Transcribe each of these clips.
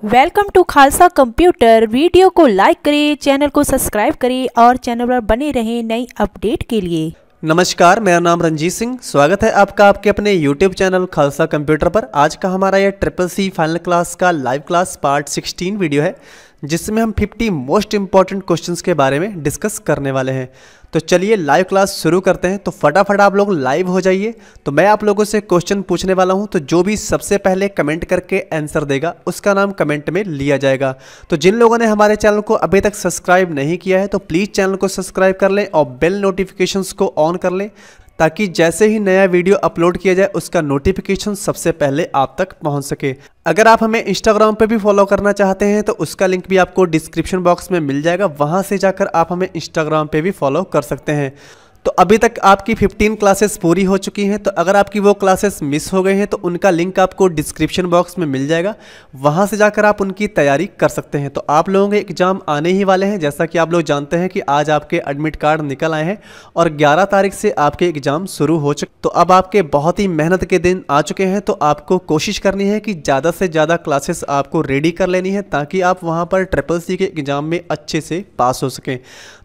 Welcome to Khalsa computer. Video को like करें, channel को सब्सक्राइब करें और चैनल पर बने रहें नई अपडेट के लिए। नमस्कार, मेरा नाम रंजीत सिंह। स्वागत है आपका आपके अपने YouTube चैनल खालसा कंप्यूटर पर। आज का हमारा यह CCC फाइनल क्लास का लाइव क्लास पार्ट 16 वीडियो है, जिसमें हम 50 मोस्ट इंपॉर्टेंट क्वेश्चंस के बारे में डिस्कस करने वाले हैं। तो चलिए लाइव क्लास शुरू करते हैं। तो फटाफट आप लोग लाइव हो जाइए। तो मैं आप लोगों से क्वेश्चन पूछने वाला हूं, तो जो भी सबसे पहले कमेंट करके आंसर देगा उसका नाम कमेंट में लिया जाएगा। तो जिन लोगों ने हमारे चैनल को अभी तक सब्सक्राइब नहीं किया है तो प्लीज़ चैनल को सब्सक्राइब कर लें और बेल नोटिफिकेशंस को ऑन कर लें, ताकि जैसे ही नया वीडियो अपलोड किया जाए उसका नोटिफिकेशन सबसे पहले आप तक पहुंच सके। अगर आप हमें इंस्टाग्राम पे भी फॉलो करना चाहते हैं तो उसका लिंक भी आपको डिस्क्रिप्शन बॉक्स में मिल जाएगा, वहां से जाकर आप हमें इंस्टाग्राम पे भी फॉलो कर सकते हैं। तो अभी तक आपकी 15 क्लासेस पूरी हो चुकी हैं, तो अगर आपकी वो क्लासेस मिस हो गई हैं तो उनका लिंक आपको डिस्क्रिप्शन बॉक्स में मिल जाएगा, वहाँ से जाकर आप उनकी तैयारी कर सकते हैं। तो आप लोगों के एग्ज़ाम आने ही वाले हैं। जैसा कि आप लोग जानते हैं कि आज आपके एडमिट कार्ड निकल आए हैं और 11 तारीख से आपके एग्ज़ाम शुरू हो चुके। तो अब आपके बहुत ही मेहनत के दिन आ चुके हैं, तो आपको कोशिश करनी है कि ज़्यादा से ज़्यादा क्लासेस आपको रेडी कर लेनी है, ताकि आप वहाँ पर CCC के एग्ज़ाम में अच्छे से पास हो सकें।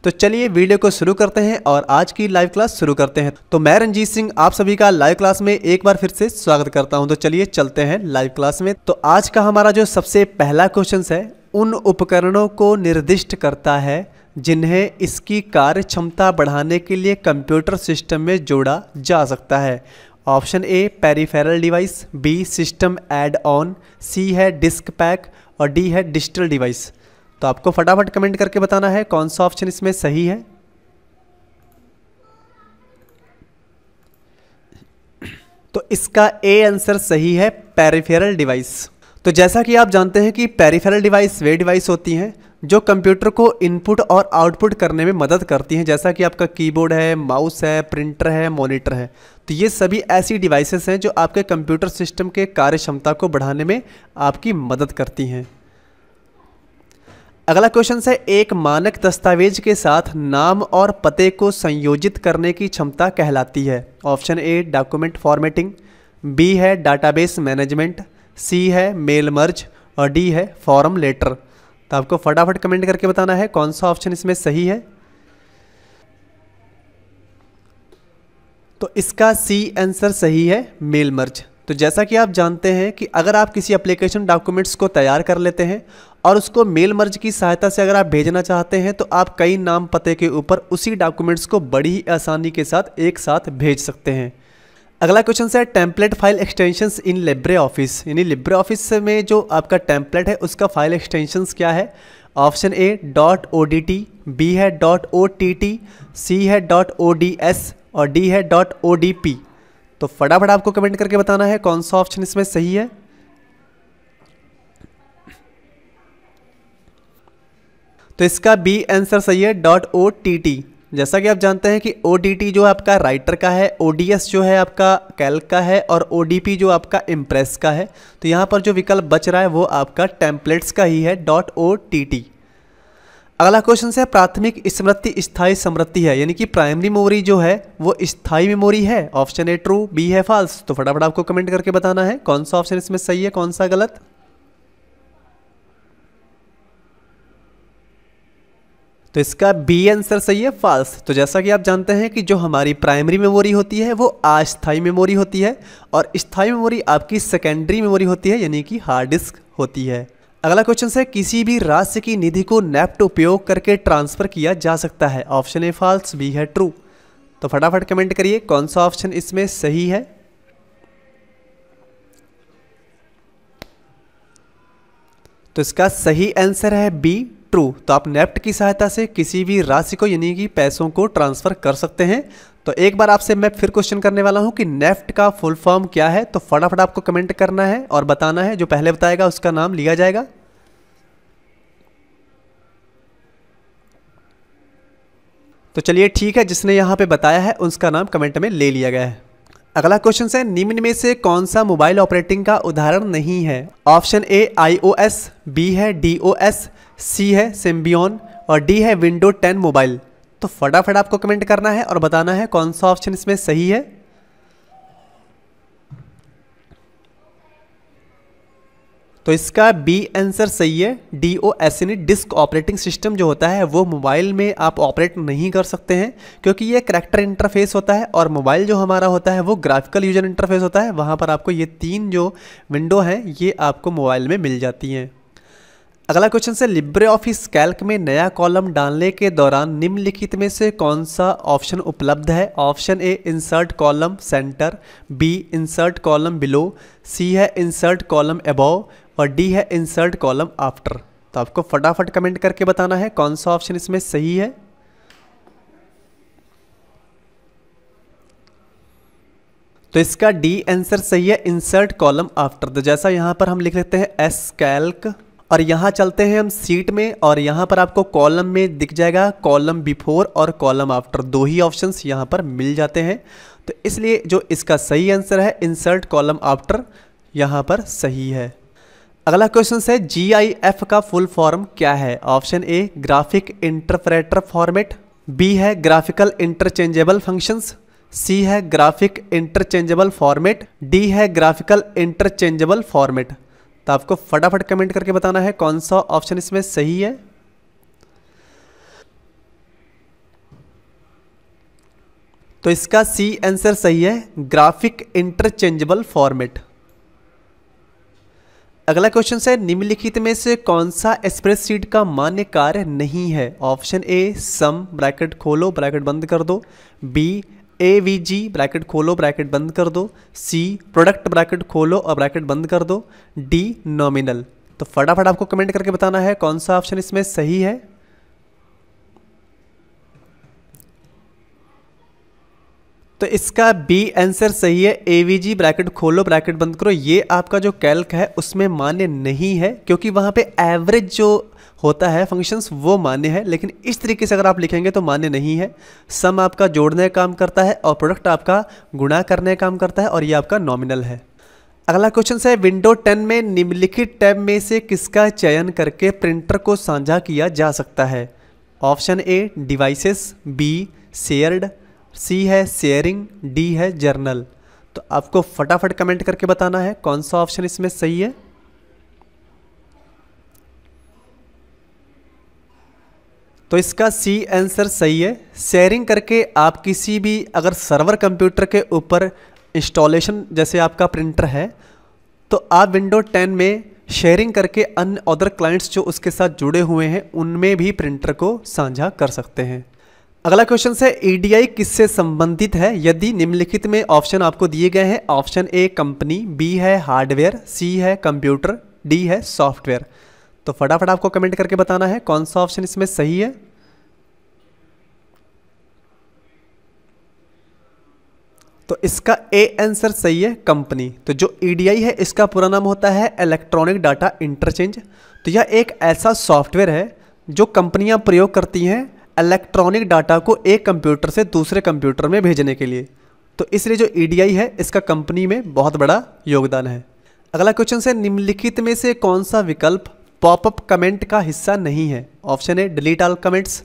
तो चलिए वीडियो को शुरू करते हैं और आज की लाइव क्लास शुरू करते हैं। तो मैं रंजीत सिंह आप सभी का लाइव क्लास में एक बार फिर से स्वागत करता हूं। तो चलिए चलते हैं लाइव क्लास में। तो आज का हमारा जो सबसे पहला क्वेश्चन है, उन उपकरणों को निर्दिष्ट करता है जिन्हें इसकी कार्य क्षमता बढ़ाने के लिए कंप्यूटर सिस्टम में जोड़ा जा सकता है। Option A peripheral device, B system add on, C है डिस्क पैक और डी है डिजिटल डिवाइस। तो आपको फटाफट कमेंट करके बताना है कौन सा ऑप्शन इसमें सही है। तो इसका ए आंसर सही है, पेरिफेरल डिवाइस। तो जैसा कि आप जानते हैं कि पेरिफेरल डिवाइस वे डिवाइस होती हैं जो कंप्यूटर को इनपुट और आउटपुट करने में मदद करती हैं, जैसा कि आपका कीबोर्ड है, माउस है, प्रिंटर है, मॉनिटर है। तो ये सभी ऐसी डिवाइसेस हैं जो आपके कंप्यूटर सिस्टम के कार्य क्षमता को बढ़ाने में आपकी मदद करती हैं। अगला क्वेश्चन है, एक मानक दस्तावेज के साथ नाम और पते को संयोजित करने की क्षमता कहलाती है। Option A document formatting, B है डाटाबेस मैनेजमेंट, सी है मेल मर्ज और डी है फॉर्म लेटर। तो आपको फटाफट कमेंट करके बताना है कौन सा ऑप्शन इसमें सही है। तो इसका सी आंसर सही है, मेल मर्ज। तो जैसा कि आप जानते हैं कि अगर आप किसी एप्लीकेशन डॉक्यूमेंट्स को तैयार कर लेते हैं और उसको मेल मर्ज की सहायता से अगर आप भेजना चाहते हैं, तो आप कई नाम पते के ऊपर उसी डॉक्यूमेंट्स को बड़ी ही आसानी के साथ एक साथ भेज सकते हैं। अगला क्वेश्चन है, टेम्पलेट फाइल एक्सटेंशंस इन लिब्रे ऑफिस, यानी लिब्रे ऑफिस में जो आपका टेम्पलेट है उसका फाइल एक्सटेंशंस क्या है। ऑप्शन ए .odt, बी है .ott, सी है .ods और डी है .odp। तो फटाफट आपको कमेंट करके बताना है कौन सा ऑप्शन इसमें सही है। तो इसका बी आंसर सही है, .ott। जैसा कि आप जानते हैं कि ODT जो आपका राइटर का है, ODS जो है आपका कैल्क का है और ODP जो आपका इम्प्रेस का है। तो यहाँ पर जो विकल्प बच रहा है वो आपका टेम्पलेट्स का ही है, .ott। अगला क्वेश्चन है, प्राथमिक स्मृति स्थायी स्मृति है, यानी कि प्राइमरी मेमोरी जो है वो स्थायी मेमोरी है। ऑप्शन ए ट्रू, बी है फॉल्स। तो फटाफट आपको कमेंट करके बताना है कौन सा ऑप्शन इसमें सही है, कौन सा गलत। तो इसका बी आंसर सही है, फॉल्स। तो जैसा कि आप जानते हैं कि जो हमारी प्राइमरी मेमोरी होती है वो अस्थायी मेमोरी होती है और स्थायी मेमोरी आपकी सेकेंडरी मेमोरी होती है, यानी कि हार्ड डिस्क होती है। अगला क्वेश्चन है, किसी भी राशि की निधि को नेफ्ट उपयोग करके ट्रांसफर किया जा सकता है। ऑप्शन ए फॉल्स, बी है ट्रू। तो फटाफट कमेंट करिए कौन सा ऑप्शन इसमें सही है। तो इसका सही आंसर है बी, ट्रू। तो आप नेफ्ट की सहायता से किसी भी राशि को यानी कि पैसों को ट्रांसफर कर सकते हैं। तो एक बार आपसे मैं फिर क्वेश्चन करने वाला हूं कि नेफ्ट का फुल फॉर्म क्या है। तो फटाफट आपको कमेंट करना है और बताना है, जो पहले बताएगा उसका नाम लिया जाएगा। तो चलिए ठीक है, जिसने यहां पे बताया है उसका नाम कमेंट में ले लिया गया है। अगला क्वेश्चन है, निम्न में से कौन सा मोबाइल ऑपरेटिंग का उदाहरण नहीं है। ऑप्शन ए iOS, बी है DOS, सी है सिम्बियन और डी है विंडो 10 मोबाइल। तो फटाफट आपको कमेंट करना है और बताना है कौन सा ऑप्शन इसमें सही है। तो इसका बी आंसर सही है। DOS यानी डिस्क ऑपरेटिंग सिस्टम जो होता है वो मोबाइल में आप ऑपरेट नहीं कर सकते हैं, क्योंकि ये करैक्टर इंटरफेस होता है और मोबाइल जो हमारा होता है वो ग्राफिकल यूजर इंटरफेस होता है। वहाँ पर आपको ये 3 जो विंडो हैं ये आपको मोबाइल में मिल जाती हैं। अगला क्वेश्चन है, लिब्रे ऑफिस कैल्क में नया कॉलम डालने के दौरान निम्नलिखित में से कौन सा ऑप्शन उपलब्ध है? Option A insert column centre, B insert column below, C है इंसर्ट कॉलम अबव और डी है इंसर्ट कॉलम आफ्टर। तो आपको फटाफट कमेंट करके बताना है कौन सा ऑप्शन इसमें सही है। तो इसका डी आंसर सही है, इंसर्ट कॉलम आफ्टर। तो जैसा यहाँ पर हम लिख लेते हैं एस कैल्क और यहाँ चलते हैं हम सीट में और यहाँ पर आपको कॉलम में दिख जाएगा कॉलम बिफोर और कॉलम आफ्टर, 2 ही ऑप्शंस यहाँ पर मिल जाते हैं। तो इसलिए जो इसका सही आंसर है इंसर्ट कॉलम आफ्टर यहाँ पर सही है। अगला क्वेश्चन है, GIF का फुल फॉर्म क्या है? Option A graphic interpreter format, B है ग्राफिकल इंटरचेंजेबल फंक्शंस, सी है ग्राफिक इंटरचेंजेबल फॉर्मेट, डी है ग्राफिकल इंटरचेंजेबल फॉर्मेट। तो आपको फटाफट कमेंट करके बताना है कौन सा ऑप्शन इसमें सही है। तो इसका सी आंसर सही है, ग्राफिक इंटरचेंजेबल फॉर्मेट। अगला क्वेश्चन है, निम्नलिखित में से कौन सा स्प्रेडशीट का मान्य कार्य नहीं है? ऑप्शन ए सम ब्रैकेट खोलो ब्रैकेट बंद कर दो, बी AVG ब्रैकेट खोलो ब्रैकेट बंद कर दो, सी प्रोडक्ट ब्रैकेट खोलो और ब्रैकेट बंद कर दो, डी नॉमिनल। तो फटाफट आपको कमेंट करके बताना है कौन सा ऑप्शन इसमें सही है। तो इसका बी आंसर सही है, AVG ब्रैकेट खोलो ब्रैकेट बंद करो। ये आपका जो कैल्क है उसमें मान्य नहीं है, क्योंकि वहां पे एवरेज जो होता है फंक्शंस वो मान्य है, लेकिन इस तरीके से अगर आप लिखेंगे तो मान्य नहीं है। सम आपका जोड़ने का काम करता है और प्रोडक्ट आपका गुणा करने का काम करता है और ये आपका नॉमिनल है। अगला क्वेश्चन है, विंडो 10 में निम्नलिखित टैब में से किसका चयन करके प्रिंटर को साझा किया जा सकता है? Option A devices, B shared, C है शेयरिंग, डी है जर्नल। तो आपको फटाफट कमेंट करके बताना है कौन सा ऑप्शन इसमें सही है। तो इसका सी आंसर सही है, शेयरिंग करके आप किसी भी अगर सर्वर कंप्यूटर के ऊपर इंस्टॉलेशन जैसे आपका प्रिंटर है तो आप विंडो 10 में शेयरिंग करके अन्य अदर क्लाइंट्स जो उसके साथ जुड़े हुए हैं उनमें भी प्रिंटर को साझा कर सकते हैं। अगला क्वेश्चन है, EDI किससे संबंधित है? यदि निम्नलिखित में ऑप्शन आपको दिए गए हैं, ऑप्शन ए कंपनी, बी है हार्डवेयर, सी है कंप्यूटर, डी है सॉफ्टवेयर। तो फटाफट आपको कमेंट करके बताना है कौन सा ऑप्शन इसमें सही है। तो इसका ए आंसर सही है, कंपनी। तो जो EDI है इसका पूरा नाम होता है इलेक्ट्रॉनिक डाटा इंटरचेंज। तो यह एक ऐसा सॉफ्टवेयर है जो कंपनियां प्रयोग करती हैं इलेक्ट्रॉनिक डाटा को एक कंप्यूटर से दूसरे कंप्यूटर में भेजने के लिए। तो इसलिए जो EDI है इसका कंपनी में बहुत बड़ा योगदान है। अगला क्वेश्चन है, निम्नलिखित में से कौन सा विकल्प पॉपअप कमेंट का हिस्सा नहीं है? Option A delete all comments,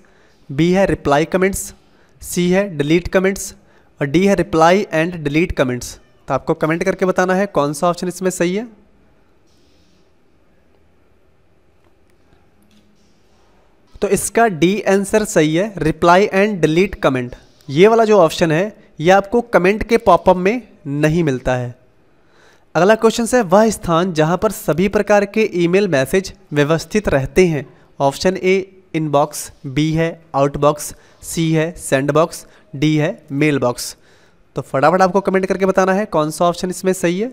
B है रिप्लाई कमेंट्स, सी है डिलीट कमेंट्स और डी है रिप्लाई एंड डिलीट कमेंट्स। तो आपको कमेंट करके बताना है कौन सा ऑप्शन इसमें सही है। तो इसका डी आंसर सही है, रिप्लाई एंड डिलीट कमेंट। ये वाला जो ऑप्शन है ये आपको कमेंट के पॉपअप में नहीं मिलता है। अगला क्वेश्चन है, वह स्थान जहां पर सभी प्रकार के ईमेल मैसेज व्यवस्थित रहते हैं? ऑप्शन ए इनबॉक्स, बी है आउटबॉक्स, सी है सेंड बॉक्स, डी है मेल बॉक्स। तो फटाफट आपको कमेंट करके बताना है कौन सा ऑप्शन इसमें सही है।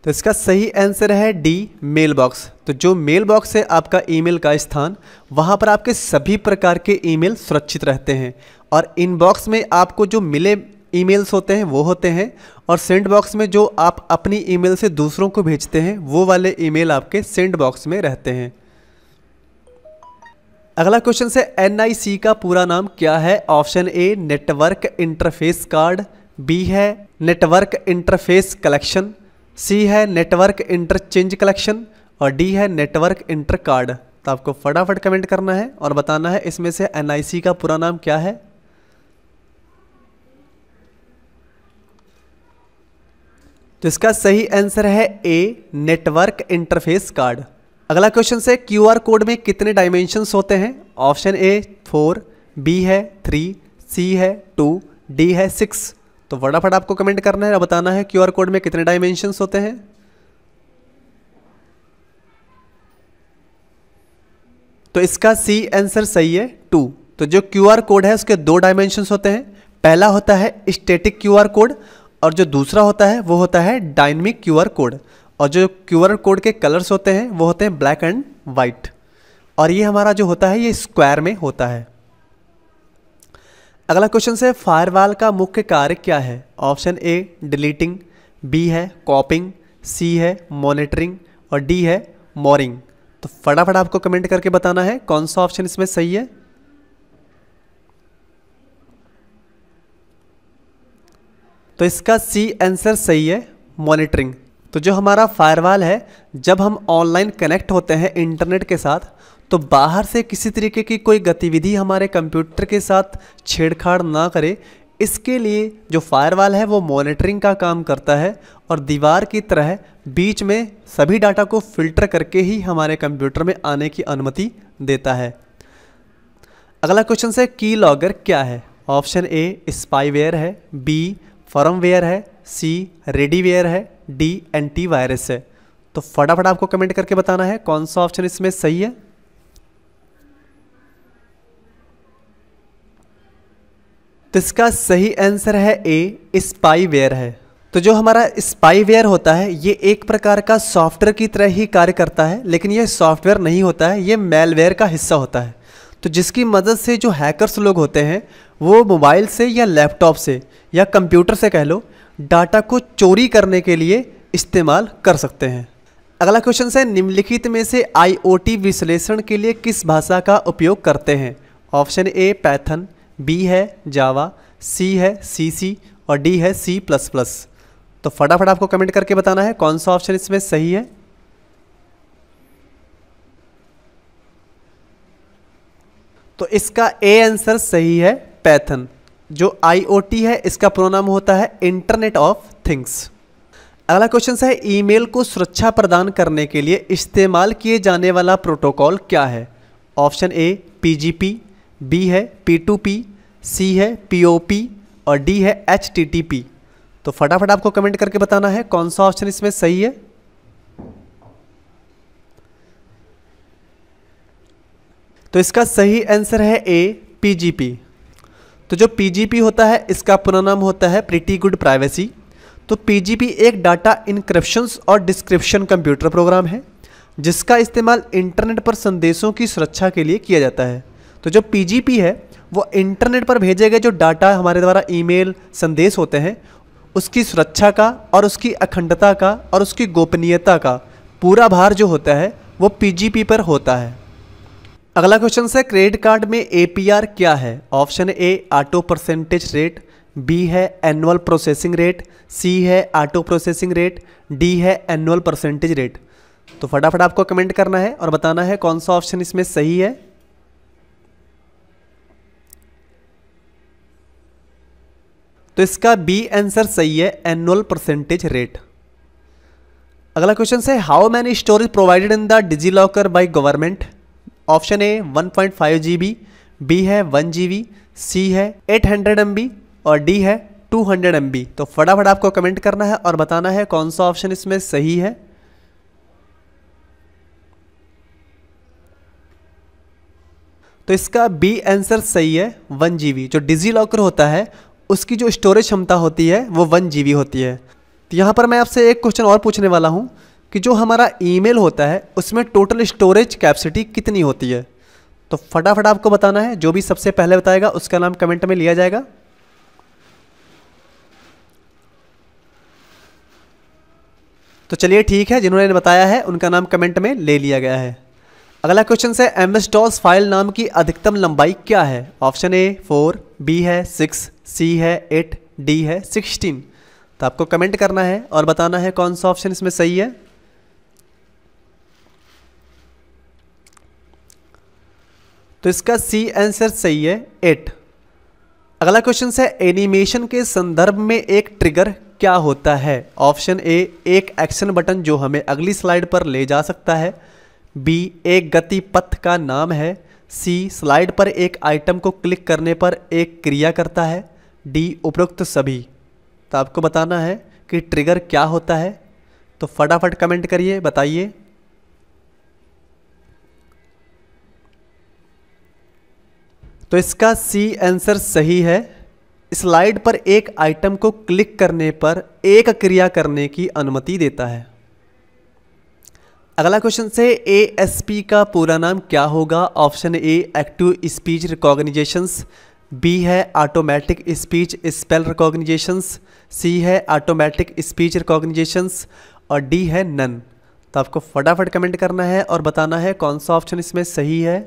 तो इसका सही आंसर है डी मेल बॉक्स। तो जो मेल बॉक्स है आपका ईमेल का स्थान, वहां पर आपके सभी प्रकार के ईमेल सुरक्षित रहते हैं और इनबॉक्स में आपको जो मिले ईमेल्स होते हैं वो होते हैं और सेंड बॉक्स में जो आप अपनी ईमेल से दूसरों को भेजते हैं वो वाले ईमेल आपके सेंड बॉक्स में रहते हैं। अगला क्वेश्चन है, NIC का पूरा नाम क्या है? Option A network interface card, B है नेटवर्क इंटरफेस कलेक्शन, सी है नेटवर्क इंटरचेंज कलेक्शन और डी है नेटवर्क इंटर कार्ड। तो आपको फटाफट कमेंट करना है और बताना है इसमें से NIC का पूरा नाम क्या है। तो इसका सही आंसर है ए, नेटवर्क इंटरफेस कार्ड। अगला क्वेश्चन से क्यूआर कोड में कितने डायमेंशंस होते हैं? ऑप्शन ए 4, बी है 3, सी है 2, डी है 6। तो फटाफट आपको कमेंट करना है और बताना है क्यूआर कोड में कितने डायमेंशंस होते हैं। तो इसका सी आंसर सही है 2। तो जो क्यूआर कोड है उसके 2 डायमेंशंस होते हैं। पहला होता है स्टैटिक क्यूआर कोड और जो दूसरा होता है वो होता है डायनेमिक क्यूआर कोड। और जो क्यूआर कोड के कलर्स होते हैं वो होते हैं ब्लैक एंड वाइट। और ये हमारा जो होता है ये स्क्वायर में होता है। अगला क्वेश्चन से फायरवॉल का मुख्य कार्य क्या है? ऑप्शन ए डिलीटिंग, बी है कॉपिंग, सी है मॉनिटरिंग और डी है मोरिंग। तो फटाफट आपको कमेंट करके बताना है कौन सा ऑप्शन इसमें सही है। तो इसका सी आंसर सही है मॉनिटरिंग। तो जो हमारा फायरवॉल है, जब हम ऑनलाइन कनेक्ट होते हैं इंटरनेट के साथ, तो बाहर से किसी तरीके की कोई गतिविधि हमारे कंप्यूटर के साथ छेड़छाड़ ना करे, इसके लिए जो फायरवॉल है वो मॉनिटरिंग का काम करता है और दीवार की तरह बीच में सभी डाटा को फिल्टर करके ही हमारे कंप्यूटर में आने की अनुमति देता है। अगला क्वेश्चन से की लॉगर क्या है? ऑप्शन ए स्पाईवेयर है, बी फर्मवेयर है, सी रेडीवेयर है, डी एंटीवायरस है। तो फटाफट आपको कमेंट करके बताना है कौन सा ऑप्शन इसमें सही है। तो इसका सही आंसर है ए स्पाईवेयर है। तो जो हमारा स्पाईवेयर होता है ये एक प्रकार का सॉफ्टवेयर की तरह ही कार्य करता है, लेकिन ये सॉफ्टवेयर नहीं होता है, ये मेलवेयर का हिस्सा होता है। तो जिसकी मदद से जो हैकर्स लोग होते हैं वो मोबाइल से या लैपटॉप से या कंप्यूटर से कह लो डाटा को चोरी करने के लिए इस्तेमाल कर सकते हैं। अगला क्वेश्चन है निम्नलिखित में से आईओटी विश्लेषण के लिए किस भाषा का उपयोग करते हैं? ऑप्शन ए पाइथन, बी है जावा, सी है सीसी और डी है सी प्लस प्लस। तो फटाफट आपको कमेंट करके बताना है कौन सा ऑप्शन इसमें सही है। तो इसका ए आंसर सही है पाइथन। जो आईओटी है इसका प्रोनाम होता है इंटरनेट ऑफ थिंग्स। अगला क्वेश्चन है ईमेल को सुरक्षा प्रदान करने के लिए इस्तेमाल किए जाने वाला प्रोटोकॉल क्या है? ऑप्शन ए पीजीपी, बी है P2P, सी है POP और डी है HTTP। तो फटाफट आपको कमेंट करके बताना है कौन सा ऑप्शन इसमें सही है। तो इसका सही आंसर है ए PGP। तो जो PGP होता है इसका पूरा नाम होता है प्रीटी गुड प्राइवेसी। तो PGP एक डाटा इनक्रिप्शंस और डिस्क्रिप्शन कंप्यूटर प्रोग्राम है जिसका इस्तेमाल इंटरनेट पर संदेशों की सुरक्षा के लिए किया जाता है। तो जो PGP है वो इंटरनेट पर भेजे गए जो डाटा हमारे द्वारा ईमेल संदेश होते हैं उसकी सुरक्षा का और उसकी अखंडता का और उसकी गोपनीयता का पूरा भार जो होता है वो PGP पर होता है। अगला क्वेश्चन है क्रेडिट कार्ड में APR क्या है? Option A auto percentage rate, B है एनुअल प्रोसेसिंग रेट, सी है ऑटो प्रोसेसिंग रेट, डी है एनुअल परसेंटेज रेट। तो फटाफट आपको कमेंट करना है और बताना है कौन सा ऑप्शन इसमें सही है। तो इसका बी आंसर सही है एनुअल परसेंटेज रेट। अगला क्वेश्चन है how many storage provided in the DigiLocker by government? Option A 1.5 GB, B है 1 GB, सी है 800 MB और डी है 200 MB। तो फटाफट आपको कमेंट करना है और बताना है कौन सा ऑप्शन इसमें सही है। तो इसका बी आंसर सही है 1 GB। जो डिजीलॉकर होता है उसकी जो स्टोरेज क्षमता होती है वो 1 GB होती है। तो यहाँ पर मैं आपसे एक क्वेश्चन और पूछने वाला हूँ कि जो हमारा ईमेल होता है उसमें टोटल स्टोरेज कैपेसिटी कितनी होती है? तो फटाफट आपको बताना है, जो भी सबसे पहले बताएगा उसका नाम कमेंट में लिया जाएगा। तो चलिए ठीक है, जिन्होंने बताया है उनका नाम कमेंट में ले लिया गया है। अगला क्वेश्चन है MS-DOS फाइल नाम की अधिकतम लंबाई क्या है? ऑप्शन ए 4, बी है 6, सी है 8, डी है 16। तो आपको कमेंट करना है और बताना है कौन सा ऑप्शन इसमें सही है। तो इसका सी आंसर सही है 8। अगला क्वेश्चन है एनिमेशन के संदर्भ में एक ट्रिगर क्या होता है? ऑप्शन ए, एक एक्शन बटन जो हमें अगली स्लाइड पर ले जा सकता है। बी, एक गति पथ का नाम है। सी, स्लाइड पर एक आइटम को क्लिक करने पर एक क्रिया करता है। डी, उपरोक्त सभी। तो आपको बताना है कि ट्रिगर क्या होता है, तो फटाफट कमेंट करिए, बताइए। तो इसका सी आंसर सही है। स्लाइड पर एक आइटम को क्लिक करने पर एक क्रिया करने की अनुमति देता है। अगला क्वेश्चन से एएसपी का पूरा नाम क्या होगा? Option A, active speech recognitions. B है automatic speech spell recognitions. C है ऑटोमेटिक स्पीच रिकॉग्निजेशंस और डी है नन। तो आपको फटाफट कमेंट करना है और बताना है कौन सा ऑप्शन इसमें सही है।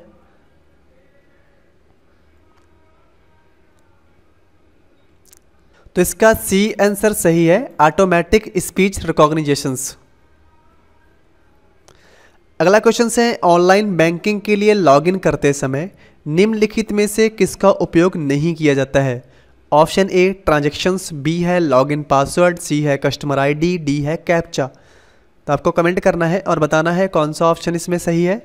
तो इसका सी आंसर सही है, ऑटोमेटिक स्पीच रिकॉग्निजेशंस। अगला क्वेश्चन है, ऑनलाइन बैंकिंग के लिए लॉगिन करते समय निम्नलिखित में से किसका उपयोग नहीं किया जाता है? ऑप्शन ए, ट्रांजैक्शंस। बी है लॉगिन पासवर्ड। सी है कस्टमर आईडी। डी है कैप्चा। तो आपको कमेंट करना है और बताना है कौन सा ऑप्शन इसमें सही है।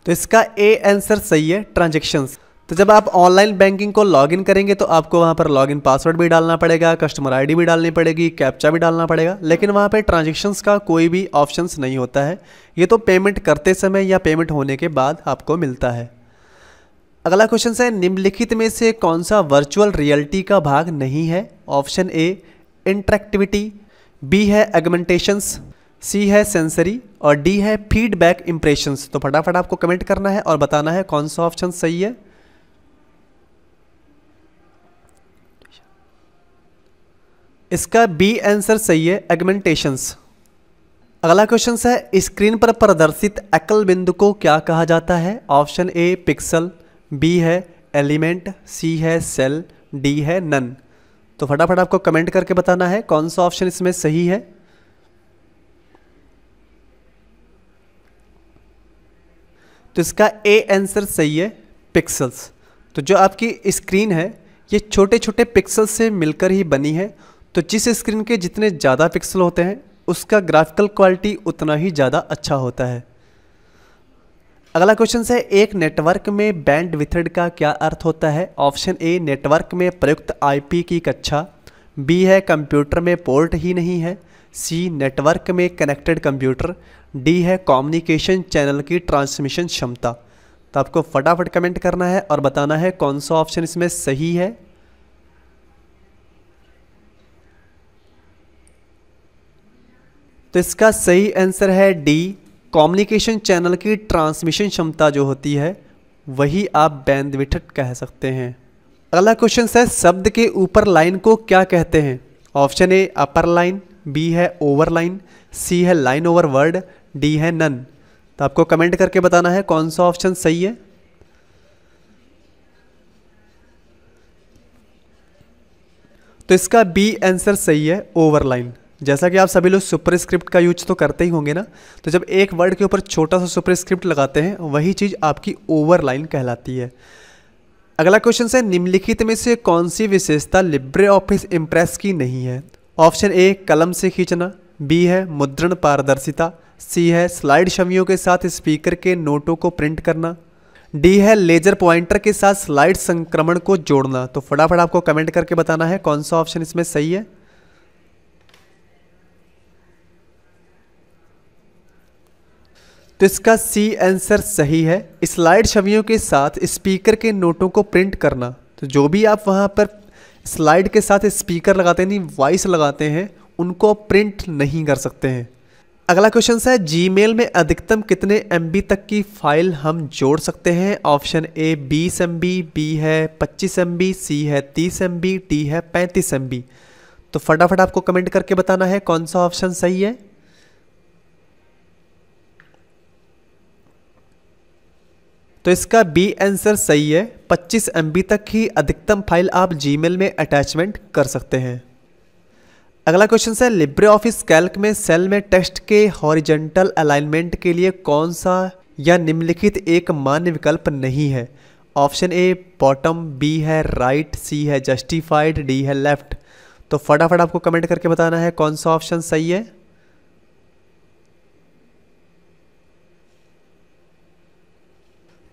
तो इसका ए आंसर सही है, ट्रांजैक्शंस। तो जब आप ऑनलाइन बैंकिंग को लॉगिन करेंगे तो आपको वहाँ पर लॉगिन पासवर्ड भी डालना पड़ेगा, कस्टमर आईडी भी डालनी पड़ेगी, कैप्चा भी डालना पड़ेगा, लेकिन वहाँ पे ट्रांजैक्शंस का कोई भी ऑप्शंस नहीं होता है। ये तो पेमेंट करते समय या पेमेंट होने के बाद आपको मिलता है। अगला क्वेश्चन है, निम्नलिखित में से कौन सा वर्चुअल रियलिटी का भाग नहीं है? ऑप्शन ए, इंटरेक्टिविटी। बी है एगमेंटेशंस। सी है सेंसरी और डी है फीडबैक इंप्रेशंस। तो फटाफट आपको कमेंट करना है और बताना है कौन सा ऑप्शन सही है। इसका बी आंसर सही है, एगमेंटेशंस। अगला क्वेश्चन है, स्क्रीन पर प्रदर्शित एकल बिंदु को क्या कहा जाता है? ऑप्शन ए, पिक्सल। बी है एलिमेंट। सी है सेल। डी है नन। तो फटाफट आपको कमेंट करके बताना है कौन सा ऑप्शन इसमें सही है। तो इसका ए आंसर सही है, पिक्सल्स। तो जो आपकी स्क्रीन है ये छोटे छोटे पिक्सल्स से मिलकर ही बनी है। तो जिस स्क्रीन के जितने ज़्यादा पिक्सल होते हैं उसका ग्राफिकल क्वालिटी उतना ही ज़्यादा अच्छा होता है। अगला क्वेश्चन है, एक नेटवर्क में बैंडविड्थ का क्या अर्थ होता है? ऑप्शन ए, नेटवर्क में प्रयुक्त आईपी की कक्षा। बी है कंप्यूटर में पोर्ट ही नहीं है। सी, नेटवर्क में कनेक्टेड कंप्यूटर। डी है कम्युनिकेशन चैनल की ट्रांसमिशन क्षमता। तो आपको फटाफट कमेंट करना है और बताना है कौन सा ऑप्शन इसमें सही है। तो इसका सही आंसर है डी, कम्युनिकेशन चैनल की ट्रांसमिशन क्षमता जो होती है वही आप बैंडविड्थ कह सकते हैं। अगला क्वेश्चन है, शब्द के ऊपर लाइन को क्या कहते हैं? Option A, upper line. B है ओवर लाइन। सी है लाइन ओवर वर्ड। डी है नन। तो आपको कमेंट करके बताना है कौन सा ऑप्शन सही है। तो इसका बी आंसर सही है, ओवर लाइन। जैसा कि आप सभी लोग सुपरस्क्रिप्ट का यूज तो करते ही होंगे ना, तो जब एक वर्ड के ऊपर छोटा सा सुपरस्क्रिप्ट लगाते हैं वही चीज़ आपकी ओवर लाइन कहलाती है। अगला क्वेश्चन है, निम्नलिखित में से कौन सी विशेषता लिब्रे ऑफिस इम्प्रेस की नहीं है? ऑप्शन ए, कलम से खींचना। बी है मुद्रण पारदर्शिता। सी है स्लाइड छवियों के साथ स्पीकर के नोटों को प्रिंट करना। डी है लेजर पॉइंटर के साथ स्लाइड संक्रमण को जोड़ना। तो फटाफट आपको कमेंट करके बताना है कौन सा ऑप्शन इसमें सही है। तो इसका सी आंसर सही है, स्लाइड छवियों के साथ स्पीकर के नोटों को प्रिंट करना। तो जो भी आप वहाँ पर स्लाइड के साथ स्पीकर लगाते हैं, वॉइस लगाते हैं, उनको प्रिंट नहीं कर सकते हैं। अगला क्वेश्चन है, जीमेल में अधिकतम कितने MB तक की फाइल हम जोड़ सकते हैं? ऑप्शन ए 20 MB। बी है 25 MB। सी है 30 MB। डी है 35 MB। तो फटाफट आपको कमेंट करके बताना है कौन सा ऑप्शन सही है। तो इसका बी आंसर सही है, 25 MB तक ही अधिकतम फाइल आप जीमेल में अटैचमेंट कर सकते हैं। अगला क्वेश्चन है, लिब्रे ऑफिस कैल्क में सेल में टेक्स्ट के हॉरिजॉन्टल अलाइनमेंट के लिए कौन सा या निम्नलिखित एक मान्य विकल्प नहीं है? ऑप्शन ए बॉटम, बी है राइट, सी है जस्टिफाइड, डी है लेफ्ट। तो फटाफट आपको कमेंट करके बताना है कौन सा ऑप्शन सही है।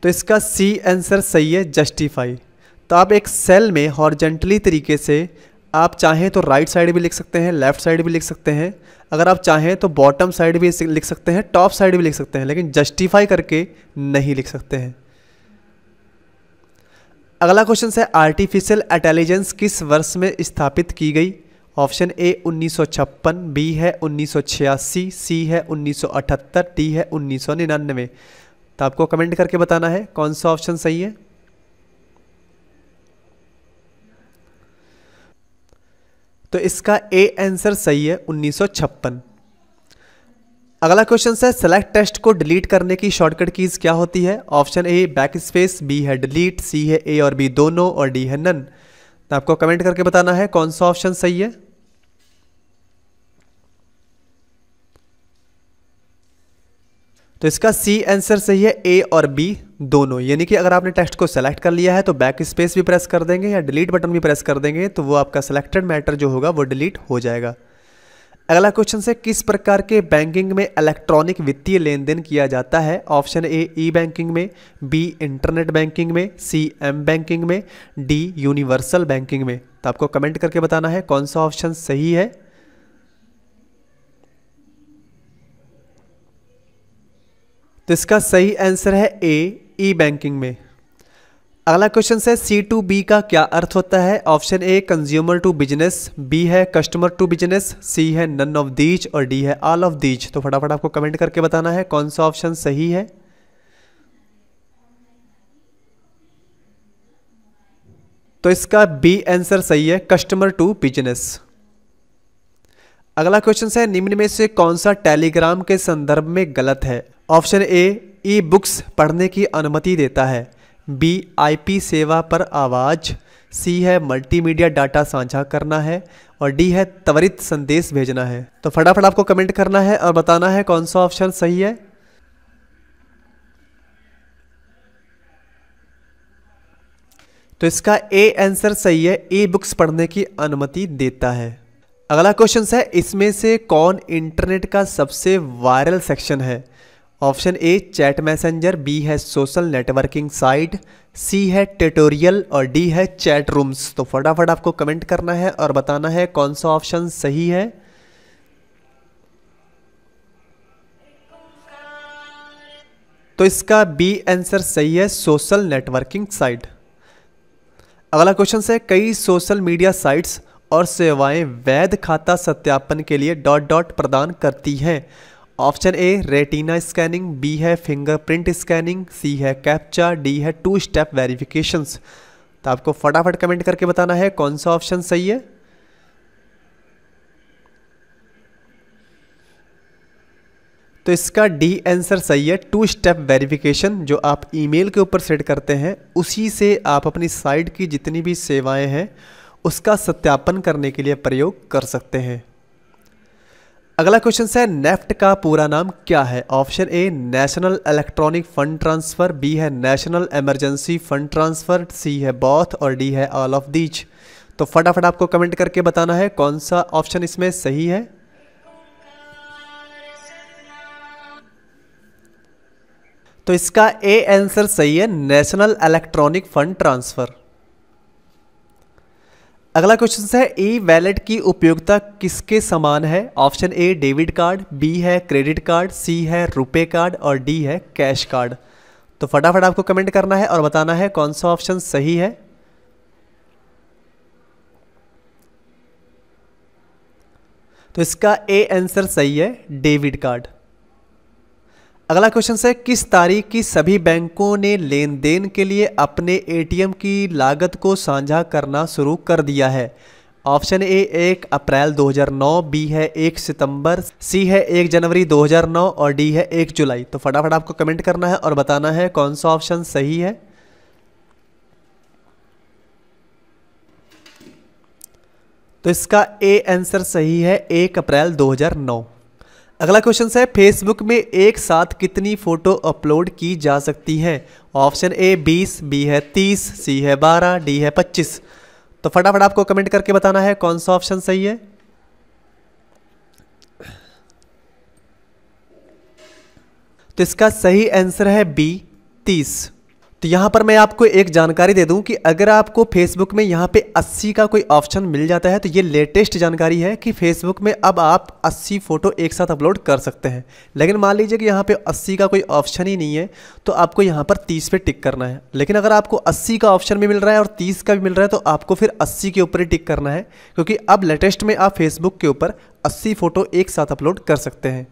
तो इसका सी आंसर सही है, जस्टिफाई। तो आप एक सेल में हॉरिजॉन्टली तरीके से आप चाहें तो राइट साइड भी लिख सकते हैं, लेफ्ट साइड भी लिख सकते हैं, अगर आप चाहें तो बॉटम साइड भी लिख सकते हैं, टॉप साइड भी लिख सकते हैं, लेकिन जस्टिफाई करके नहीं लिख सकते हैं। अगला क्वेश्चन है आर्टिफिशियल इंटेलिजेंस किस वर्ष में स्थापित की गई? ऑप्शन ए 1956, बी है 1986, सी है 1978, डी है 1999। तो आपको कमेंट करके बताना है कौन सा ऑप्शन सही है। तो इसका ए आंसर सही है, 1956। अगला क्वेश्चन है सेलेक्ट टेक्स्ट को डिलीट करने की शॉर्टकट कीज क्या होती है? Option A back space, B है डिलीट, सी है ए और बी दोनों, और डी है नन। तो आपको कमेंट करके बताना है कौन सा ऑप्शन सही है। तो इसका सी आंसर सही है, ए और बी दोनों। यानी कि अगर आपने टेक्स्ट को सेलेक्ट कर लिया है तो बैक स्पेस भी प्रेस कर देंगे या डिलीट बटन भी प्रेस कर देंगे तो वो आपका सिलेक्टेड मैटर जो होगा वो डिलीट हो जाएगा। अगला क्वेश्चन है किस प्रकार के बैंकिंग में इलेक्ट्रॉनिक वित्तीय लेन देन किया जाता है? ऑप्शन ए ई बैंकिंग में, बी इंटरनेट बैंकिंग में, सी एम बैंकिंग में, डी यूनिवर्सल बैंकिंग में। तो आपको कमेंट करके बताना है कौन सा ऑप्शन सही है। तो इसका सही आंसर है ए ई बैंकिंग में। अगला क्वेश्चन है सी टू बी का क्या अर्थ होता है? Option A consumer to business, B है कस्टमर टू बिजनेस, सी है नन ऑफ दीज और डी है ऑल ऑफ दीज। तो फटाफट आपको कमेंट करके बताना है कौन सा ऑप्शन सही है। तो इसका बी आंसर सही है, कस्टमर टू बिजनेस। अगला क्वेश्चन है निम्न में से कौन सा टेलीग्राम के संदर्भ में गलत है? ऑप्शन ए ई बुक्स पढ़ने की अनुमति देता है, बी आईपी सेवा पर आवाज़, सी है मल्टीमीडिया डाटा साझा करना है और डी है त्वरित संदेश भेजना है। तो फटाफट आपको कमेंट करना है और बताना है कौन सा ऑप्शन सही है। तो इसका ए आंसर सही है, ई बुक्स पढ़ने की अनुमति देता है। अगला क्वेश्चन है इसमें से कौन इंटरनेट का सबसे वायरल सेक्शन है? Option A chat messenger, B है सोशल नेटवर्किंग साइट, सी है ट्यूटोरियल और डी है चैट रूम्स। तो फटाफट आपको कमेंट करना है और बताना है कौन सा ऑप्शन सही है। तो इसका बी आंसर सही है, सोशल नेटवर्किंग साइट। अगला क्वेश्चन है कई सोशल मीडिया साइट्स और सेवाएं वैध खाता सत्यापन के लिए डॉट डॉट प्रदान करती हैं। Option A retina scanning, B है फिंगरप्रिंट स्कैनिंग, सी है कैप्चा, डी है टू स्टेप वेरिफिकेशंस। तो आपको फटाफट कमेंट करके बताना है कौन सा ऑप्शन सही है। तो इसका डी आंसर सही है, टू स्टेप वेरिफिकेशन जो आप ईमेल के ऊपर सेट करते हैं उसी से आप अपनी साइट की जितनी भी सेवाएं हैं उसका सत्यापन करने के लिए प्रयोग कर सकते हैं। अगला क्वेश्चन है नेफ्ट का पूरा नाम क्या है? Option A national electronic fund transfer, B है national emergency fund transfer, C है बोथ और डी है ऑल ऑफ दीज। तो फटाफट आपको कमेंट करके बताना है कौन सा ऑप्शन इसमें सही है। तो इसका ए आंसर सही है, नेशनल इलेक्ट्रॉनिक फंड ट्रांसफर। अगला क्वेश्चन है ई वैलेट की उपयोगिता किसके समान है? Option A debit card, B है क्रेडिट कार्ड, सी है रुपे कार्ड और डी है कैश कार्ड। तो फटाफट आपको कमेंट करना है और बताना है कौन सा ऑप्शन सही है। तो इसका ए आंसर सही है, डेबिट कार्ड। अगला क्वेश्चन है किस तारीख की सभी बैंकों ने लेन देन के लिए अपने एटीएम की लागत को साझा करना शुरू कर दिया है? ऑप्शन ए 1 अप्रैल 2009, बी है 1 सितंबर, सी है 1 जनवरी 2009 और डी है 1 जुलाई। तो फटाफट आपको कमेंट करना है और बताना है कौन सा ऑप्शन सही है। तो इसका ए आंसर सही है, 1 अप्रैल 2009। अगला क्वेश्चन है फेसबुक में एक साथ कितनी फ़ोटो अपलोड की जा सकती है। ऑप्शन ए 20, बी है 30, सी है 12, डी है 25। तो फटाफट आपको कमेंट करके बताना है कौन सा ऑप्शन सही है। तो इसका सही आंसर है बी 30। तो यहाँ पर मैं आपको एक जानकारी दे दूं कि अगर आपको फेसबुक में यहाँ पे 80 का कोई ऑप्शन मिल जाता है तो ये लेटेस्ट जानकारी है कि फेसबुक में अब आप 80 फ़ोटो एक साथ अपलोड कर सकते हैं। लेकिन मान लीजिए कि यहाँ पे 80 का कोई ऑप्शन ही नहीं है तो आपको यहाँ पर 30 पे टिक करना है। लेकिन अगर आपको 80 का ऑप्शन भी मिल रहा है और 30 का भी मिल रहा है तो आपको फिर 80 के ऊपर ही टिक करना है, क्योंकि अब लेटेस्ट में आप फेसबुक के ऊपर 80 फ़ोटो एक साथ अपलोड कर सकते हैं।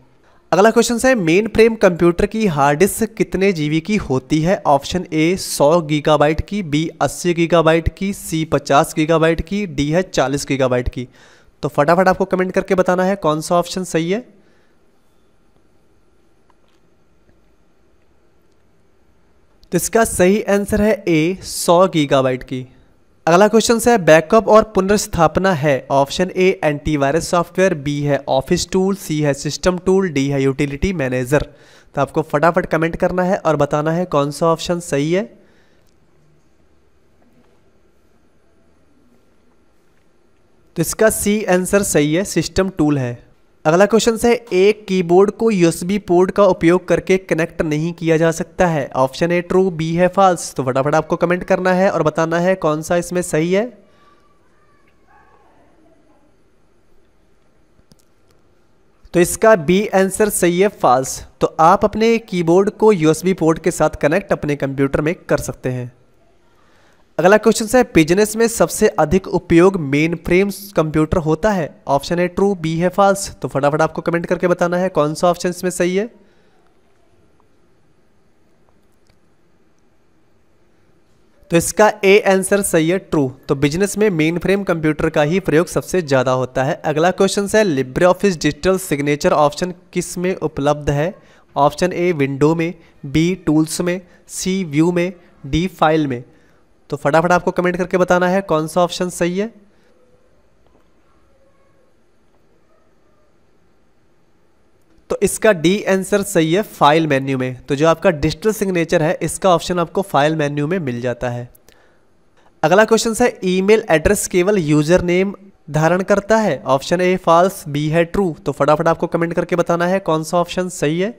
अगला क्वेश्चन है मेन फ्रेम कंप्यूटर की हार्ड डिस्क कितने जीबी की होती है। ऑप्शन ए 100 गीगाबाइट की, बी 80 गीगाबाइट की, सी 50 गीगाबाइट की, डी है 40 गीगाबाइट की। तो फटाफट आपको कमेंट करके बताना है कौन सा ऑप्शन सही है। तो इसका सही आंसर है ए 100 गीगाबाइट की। अगला क्वेश्चन है बैकअप और पुनर्स्थापना है। Option A antivirus software, B है ऑफिस टूल, सी है सिस्टम टूल, डी है यूटिलिटी मैनेजर। तो आपको फटाफट कमेंट करना है और बताना है कौन सा ऑप्शन सही है। तो इसका सी आंसर सही है, सिस्टम टूल है। अगला क्वेश्चन है एक कीबोर्ड को यूएसबी पोर्ट का उपयोग करके कनेक्ट नहीं किया जा सकता है। ऑप्शन ए ट्रू, बी है फॉल्स। तो फटाफट आपको कमेंट करना है और बताना है कौन सा इसमें सही है। तो इसका बी आंसर सही है, फॉल्स। तो आप अपने कीबोर्ड को यूएसबी पोर्ट के साथ कनेक्ट अपने कंप्यूटर में कर सकते हैं। अगला क्वेश्चन है बिजनेस में सबसे अधिक उपयोग मेन फ्रेम कंप्यूटर होता है। ऑप्शन है ट्रू, बी है फॉल्स। तो फटाफट आपको कमेंट करके बताना है कौन सा ऑप्शन इसमें सही है। तो इसका ए आंसर सही है, ट्रू। तो बिजनेस में मेन फ्रेम कंप्यूटर का ही प्रयोग सबसे ज़्यादा होता है। अगला क्वेश्चन है Libre office digital signature option किस में उपलब्ध है। ऑप्शन ए विंडो में, बी टूल्स में, सी व्यू में, डी फाइल में। तो फटाफट आपको कमेंट करके बताना है कौन सा ऑप्शन सही है। तो इसका डी आंसर सही है, फाइल मेन्यू में। तो जो आपका डिजिटल सिग्नेचर है इसका ऑप्शन आपको फाइल मेन्यू में मिल जाता है। अगला क्वेश्चन है ईमेल एड्रेस केवल यूजर नेम धारण करता है। ऑप्शन ए फॉल्स, बी है ट्रू। तो फटाफट आपको कमेंट करके बताना है कौन सा ऑप्शन सही है।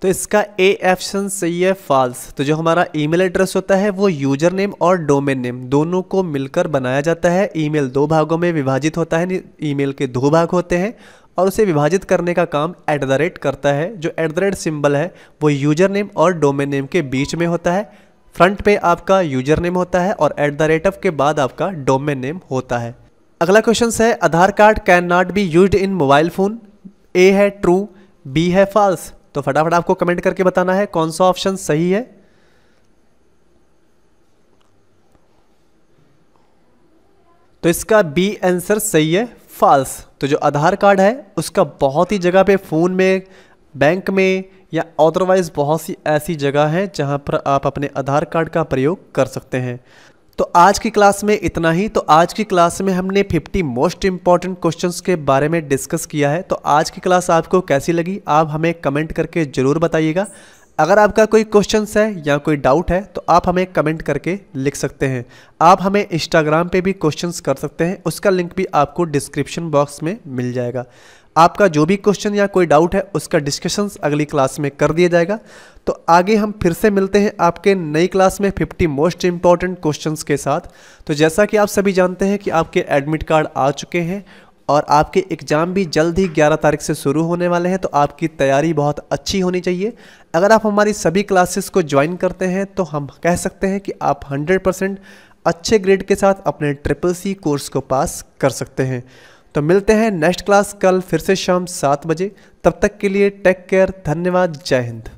तो इसका ए ऑप्शन सही है, फॉल्स। तो जो हमारा ईमेल एड्रेस होता है वो यूजर नेम और डोमेन नेम दोनों को मिलकर बनाया जाता है। ईमेल दो भागों में विभाजित होता है, ईमेल के दो भाग होते हैं और उसे विभाजित करने का काम @ करता है। जो @ सिंबल है वो यूजर नेम और डोमेन नेम के बीच में होता है। फ्रंट पे आपका यूजर नेम होता है और @ के बाद आपका डोमेन नेम होता है। अगला क्वेश्चन है Aadhaar card can not be used in mobile phone. A है ट्रू, बी है फॉल्स। तो फटाफट आपको कमेंट करके बताना है कौन सा ऑप्शन सही है। तो इसका बी आंसर सही है, फॉल्स। तो जो आधार कार्ड है उसका बहुत ही जगह पे फ़ोन में, बैंक में या अदरवाइज बहुत सी ऐसी जगह हैं जहां पर आप अपने आधार कार्ड का प्रयोग कर सकते हैं। तो आज की क्लास में इतना ही। तो आज की क्लास में हमने 50 मोस्ट इंपॉर्टेंट क्वेश्चंस के बारे में डिस्कस किया है। तो आज की क्लास आपको कैसी लगी आप हमें कमेंट करके ज़रूर बताइएगा। अगर आपका कोई क्वेश्चंस है या कोई डाउट है तो आप हमें कमेंट करके लिख सकते हैं। आप हमें इंस्टाग्राम पे भी क्वेश्चंस कर सकते हैं, उसका लिंक भी आपको डिस्क्रिप्शन बॉक्स में मिल जाएगा। आपका जो भी क्वेश्चन या कोई डाउट है उसका डिस्कशंस अगली क्लास में कर दिया जाएगा। तो आगे हम फिर से मिलते हैं आपके नई क्लास में 50 मोस्ट इंपॉर्टेंट क्वेश्चंस के साथ। तो जैसा कि आप सभी जानते हैं कि आपके एडमिट कार्ड आ चुके हैं और आपके एग्ज़ाम भी जल्द ही 11 तारीख से शुरू होने वाले हैं। तो आपकी तैयारी बहुत अच्छी होनी चाहिए। अगर आप हमारी सभी क्लासेस को ज्वाइन करते हैं तो हम कह सकते हैं कि आप 100% अच्छे ग्रेड के साथ अपने CCC कोर्स को पास कर सकते हैं। तो मिलते हैं नेक्स्ट क्लास कल फिर से शाम 7 बजे। तब तक के लिए टेक केयर, धन्यवाद, जय हिंद।